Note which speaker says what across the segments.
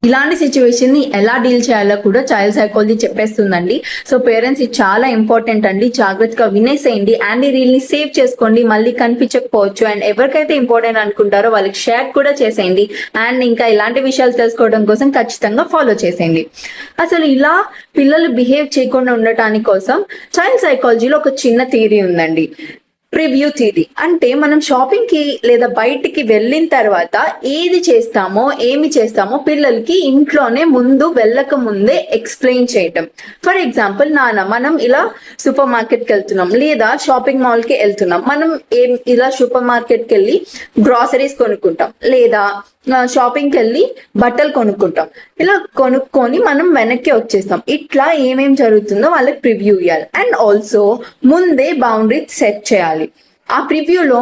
Speaker 1: ఇలాంటి సిచ్యువేషన్ ని ఎలా డీల్ చేయాలో కూడా చైల్డ్ సైకాలజీ చెప్పేస్తుందండి. సో పేరెంట్స్ ఇది చాలా ఇంపార్టెంట్ అండి, జాగ్రత్తగా వినేసేయండి అండ్ ఈ రీల్ ని సేవ్ చేసుకోండి. మళ్ళీ కనిపించకపోవచ్చు అండ్ ఎవరికైతే ఇంపార్టెంట్ అనుకుంటారో వాళ్ళకి షేర్ కూడా చేసేయండి. అండ్ ఇంకా ఇలాంటి విషయాలు తెలుసుకోవడం కోసం ఖచ్చితంగా ఫాలో చేసేయండి. అసలు ఇలా పిల్లలు బిహేవ్ చేయకుండా ఉండటానికి కోసం చైల్డ్ సైకాలజీలో ఒక చిన్న థియరీ ఉందండి, ప్రివ్యూ థియరీ. అంటే మనం షాపింగ్ కి లేదా బయటికి వెళ్ళిన తర్వాత ఏది చేస్తామో ఏమి చేస్తామో పిల్లలకి ఇంట్లోనే ముందు వెళ్ళక ముందే ఎక్స్ప్లెయిన్ చేయటం. ఫర్ ఎగ్జాంపుల్, మనం ఇలా సూపర్ మార్కెట్కి వెళ్తున్నాం లేదా షాపింగ్ మాల్కి వెళ్తున్నాం. మనం ఇలా సూపర్ మార్కెట్కి వెళ్ళి గ్రాసరీస్ కొనుక్కుంటాం లేదా షాపింగ్కి వెళ్ళి బట్టలు కొనుక్కుంటాం. ఇలా కొనుక్కొని మనం వెనక్కి వచ్చేస్తాం. ఇట్లా ఏమేం జరుగుతుందో వాళ్ళకి ప్రివ్యూ ఇవ్వాలి అండ్ ఆల్సో ముందే బౌండరీ సెట్ చేయాలి. ఆ ప్రివ్యూలో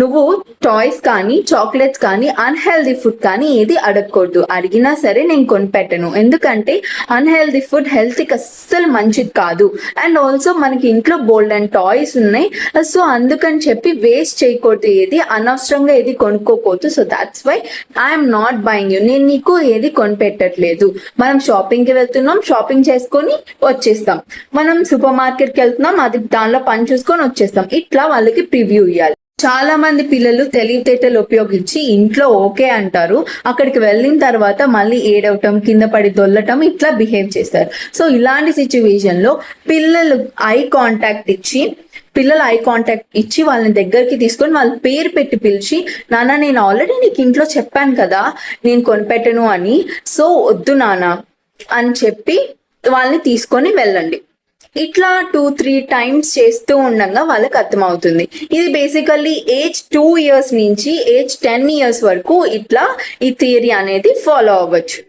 Speaker 1: నువ్వు టాయ్స్ కానీ చాక్లెట్స్ కానీ అన్హెల్దీ ఫుడ్ కానీ ఏది అడగకూడదు. అడిగినా సరే నేను కొనిపెట్టను, ఎందుకంటే అన్హెల్దీ ఫుడ్ హెల్త్కి అస్సలు మంచిది కాదు. అండ్ ఆల్సో మనకి ఇంట్లో బోల్డ్ అండ్ టాయ్స్ ఉన్నాయి, సో అందుకని చెప్పి వేస్ట్ చేయకూడదు, ఏది అనవసరంగా ఏది కొనుక్కోకూడదు. So that's why I'm not buying you, నేను నీకు ఏది కొనిపెట్టట్లేదు. మనం షాపింగ్కి వెళ్తున్నాం, షాపింగ్ చేసుకొని వచ్చేస్తాం. మనం సూపర్ మార్కెట్కి వెళ్తున్నాం, అది దానిలో పని చూసుకొని వచ్చేస్తాం. ఇట్లా వాళ్ళకి ప్రివ్యూ ఇవ్వాలి. చాలా మంది పిల్లలు తెలివితేటలు ఉపయోగించి ఇంట్లో ఓకే అంటారు, అక్కడికి వెళ్ళిన తర్వాత మళ్ళీ ఏడవటం, కింద పడి దొల్లటం, ఇట్లా బిహేవ్ చేస్తారు. సో ఇలాంటి సిచ్యువేషన్ లో పిల్లలు ఐ కాంటాక్ట్ ఇచ్చి వాళ్ళని దగ్గరికి తీసుకొని వాళ్ళ పేరు పెట్టి పిలిచి, నాన్న నేను ఆల్రెడీ నీకు ఇంట్లో చెప్పాను కదా నేను కొనిపెట్టను అని, సో వద్దు నాన్న అని చెప్పి వాళ్ళని తీసుకొని వెళ్ళండి. ఇట్లా 2-3 టైమ్స్ చేస్తూ ఉండగా వాళ్ళకి అర్థమవుతుంది. ఇది బేసికల్లీ ఏజ్ 2 years నుంచి ఏజ్ 10 years వరకు ఇట్లా ఈ థియరీ అనేది ఫాలో అవ్వచ్చు.